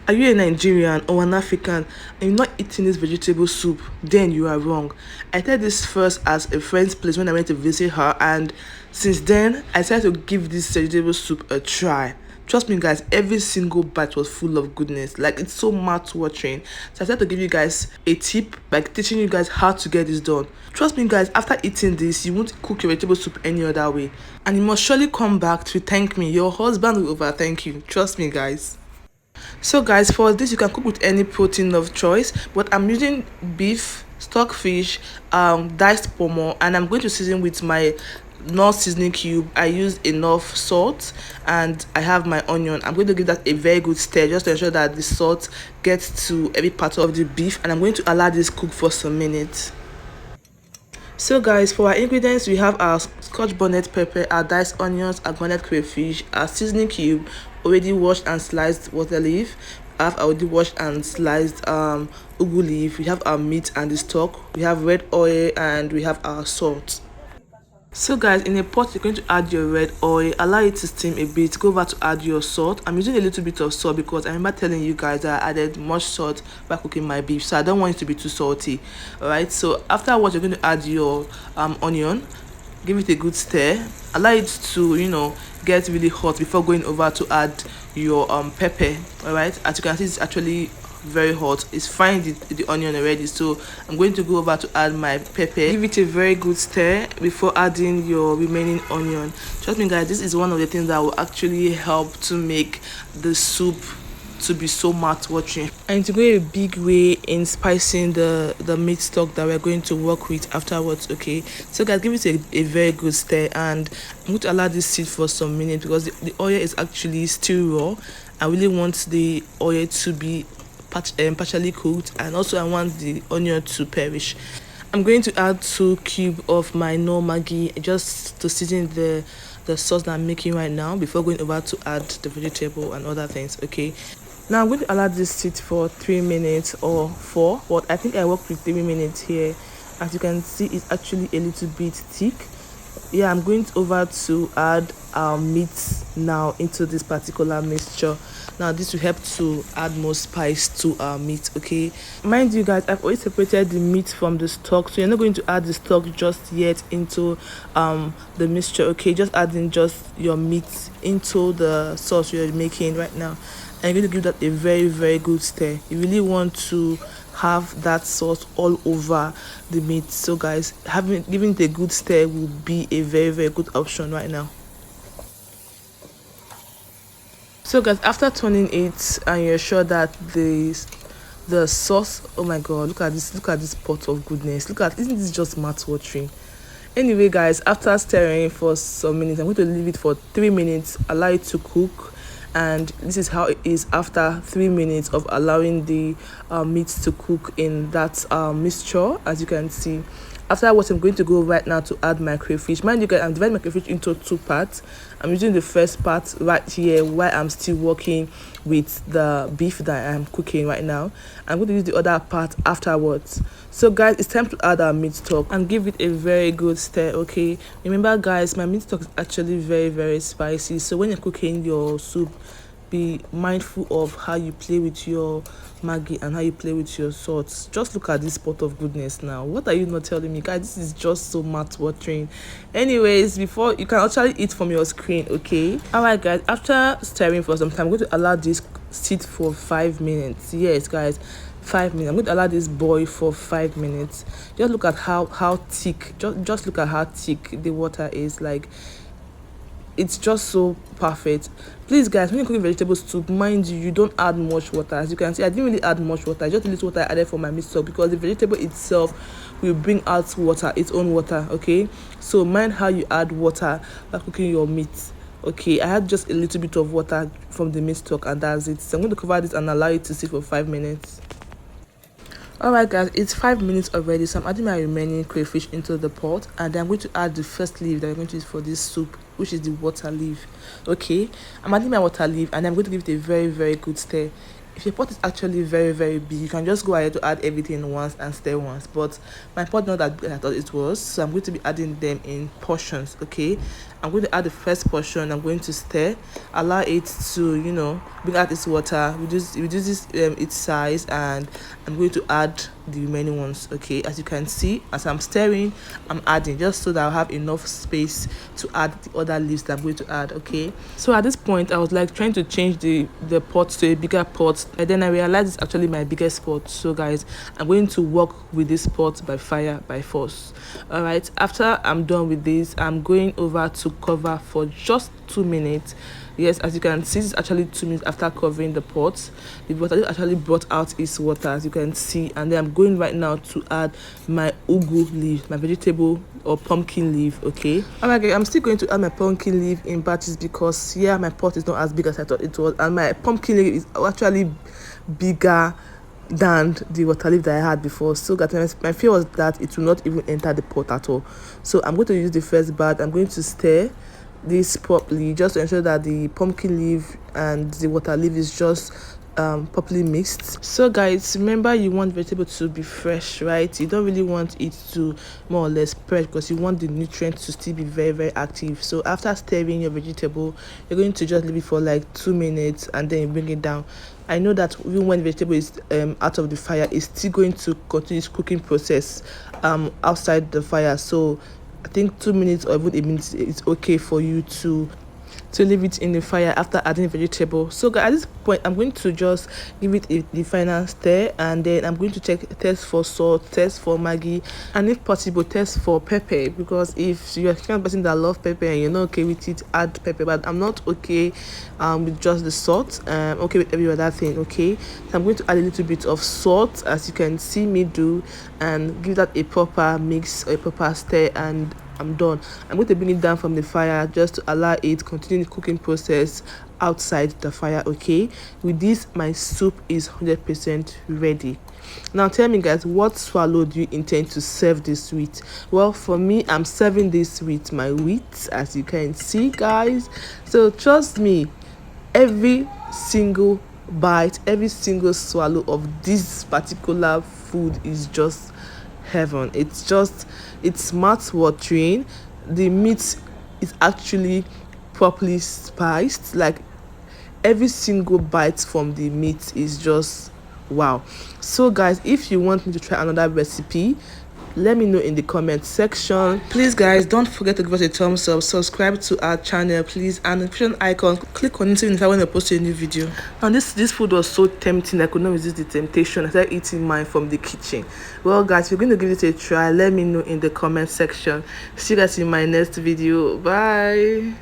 Are you a Nigerian or an African and you're not eating this vegetable soup? Then you are wrong. I tried this first as a friend's place when I went to visit her, and since then I decided to give this vegetable soup a try. Trust me, guys, every single bite was full of goodness. Like, it's so mouth-watering. So I decided to give you guys a tip, like teaching you guys how to get this done. Trust me, guys, after eating this, you won't cook your vegetable soup any other way. And you must surely come back to thank me. Your husband will over thank you. Trust me, guys. So guys, for this you can cook with any protein of choice, but I'm using beef, stockfish, diced pomo, and I'm going to season with my non-seasoning cube. I use enough salt, and I have my onion. I'm going to give that a very good stir just to ensure that the salt gets to every part of the beef, and I'm going to allow this cook for some minutes. So guys, for our ingredients, we have our scotch bonnet pepper, our diced onions, our garnet crayfish, our seasoning cube, already washed and sliced water leaf. I have already washed and sliced ugu leaf. We have our meat and the stock. We have red oil, and we have our salt. So guys, in a pot you're going to add your red oil, allow it to steam a bit, go over to add your salt. I'm using a little bit of salt because I remember telling you guys that I added much salt by cooking my beef, so I don't want it to be too salty. All right, so afterwards you're going to add your onion, give it a good stir, allow it to get really hot before going over to add your pepper. All right, as you can see, it's actually very hot. It's frying the onion already, so I'm going to go over to add my pepper, give it a very good stir before adding your remaining onion. Trust me, guys, this is one of the things that will actually help to make the soup to be so mouth-watering, and to go a big way in spicing the meat stock that we're going to work with afterwards. Okay, so guys, give it a very good stir, and I'm going to allow this sit for some minutes because the oil is actually still raw. I really want the oil to be partially cooked, and also I want the onion to perish. I'm going to add 2 cubes of my no Maggi just to season the sauce that I'm making right now before going over to add the vegetable and other things. Okay, now I'm going to allow this sit for 3 minutes or 4, but I think I worked with 3 minutes here. As you can see, it's actually a little bit thick. Yeah, I'm going over to add our meat now into this particular mixture. Now this will help to add more spice to our meat. Okay, mind you guys, I've already separated the meat from the stock, so you're not going to add the stock just yet into the mixture. Okay, just adding just your meat into the sauce you're making right now, and you're going to give that a very good stir. You really want to have that sauce all over the meat. So guys, giving it a good stir will be a very good option right now. So guys, after turning it and you're sure that the sauce, oh my god, look at this pot of goodness. Isn't this just mouth-watering? Anyway guys, after stirring for some minutes, I'm going to leave it for 3 minutes, allow it to cook. And this is how it is after 3 minutes of allowing the meat to cook in that mixture. As you can see, afterwards I'm going to go right now to add my crayfish. Mind you guys, I'm dividing my crayfish into 2 parts. I'm using the first part right here while I'm still working with the beef that I'm cooking right now. I'm going to use the other part afterwards. So guys, it's time to add our meat stock and give it a very good stir. Okay, remember guys, my meat stock is actually very spicy, so when you're cooking your soup, be mindful of how you play with your Maggi and how you play with your salt. Just look at this pot of goodness now. What are you not telling me, guys? This is just so mouth-watering. Anyways, before you can actually eat from your screen. Okay, all right guys, after stirring for some time, I'm going to allow this sit for 5 minutes. Yes guys, 5 minutes. I'm going to allow this boil for 5 minutes. Just look at how thick, just look at how thick the water is. Like, it's just so perfect. Please guys, when you're cooking vegetable soup, mind you don't add much water. As you can see, I didn't really add much water, just a little water I added for my meat stock because the vegetable itself will bring out water, its own water. Okay, so mind how you add water by cooking your meat. Okay, I had just a little bit of water from the meat stock, and that's it. So I'm going to cover this and allow it to sit for 5 minutes. Alright guys, it's 5 minutes already, so I'm adding my remaining crayfish into the pot, and then I'm going to add the first leaf that I'm going to use for this soup, which is the water leaf. Okay, I'm adding my water leaf, and I'm going to give it a very good stir. If your pot is actually very big, you can just go ahead to add everything once and stir once, but my pot not that big as I thought it was, so I'm going to be adding them in portions. Okay, I'm going to add the first portion. I'm going to stir, allow it to, you know, bring out its water, reduce its size, and I'm going to add the remaining ones. Okay, as you can see, as I'm stirring, I'm adding just so that I'll have enough space to add the other leaves that I'm going to add. Okay, so at this point I was like trying to change the pot to a bigger pot, and then I realized it's actually my biggest pot. So guys, I'm going to work with this pot by fire by force. All right, after I'm done with this, I'm going over to cover for just 2 minutes. Yes, as you can see, it's actually 2 minutes after covering the pot. The water actually brought out its water, as you can see. And then I'm going right now to add my ugu leaf, my vegetable or pumpkin leaf. Okay, all right guys, I'm still going to add my pumpkin leaf in batches because yeah, my pot is not as big as I thought it was, and my pumpkin leaf is actually bigger than the water leaf that I had before. So that my fear was that it will not even enter the pot at all. So I'm going to use the first bat. I'm going to stir this properly just to ensure that the pumpkin leaf and the water leaf is just properly mixed. So guys, remember, you want vegetable to be fresh, right? You don't really want it to more or less spread because you want the nutrients to still be very active. So after stirring your vegetable, you're going to just leave it for like 2 minutes and then you bring it down. I know that even when the vegetable is out of the fire, it's still going to continue its cooking process outside the fire. So I think 2 minutes or even a minute is okay for you to leave it in the fire after adding vegetable. So guys, at this point I'm going to just give it the final stir, and then I'm going to test for salt, test for Maggi, and if possible test for pepper, because if you're the kind of person that love pepper and you're not okay with it, add pepper. But I'm not okay with just the salt. Okay with every other thing. Okay, so I'm going to add a little bit of salt, as you can see me do, and give that a proper mix, a proper stir, and I'm done. I'm going to bring it down from the fire just to allow it continue the cooking process outside the fire. Okay, with this my soup is 100% ready. Now tell me guys, what swallow do you intend to serve this with? Well, for me, I'm serving this with my wheat, as you can see guys. So trust me, every single bite, every single swallow of this particular food is just heaven. It's mouth-watering. The meat is actually properly spiced. Like every single bite from the meat is just wow. So guys, if you want me to try another recipe, let me know in the comment section. Please guys, don't forget to give us a thumbs up, subscribe to our channel please, and the notification icon, click on it if I want to post a new video. And this food was so tempting, I could not resist the temptation. I started eating mine from the kitchen. Well guys, if you're going to give it a try, let me know in the comment section. See you guys in my next video. Bye.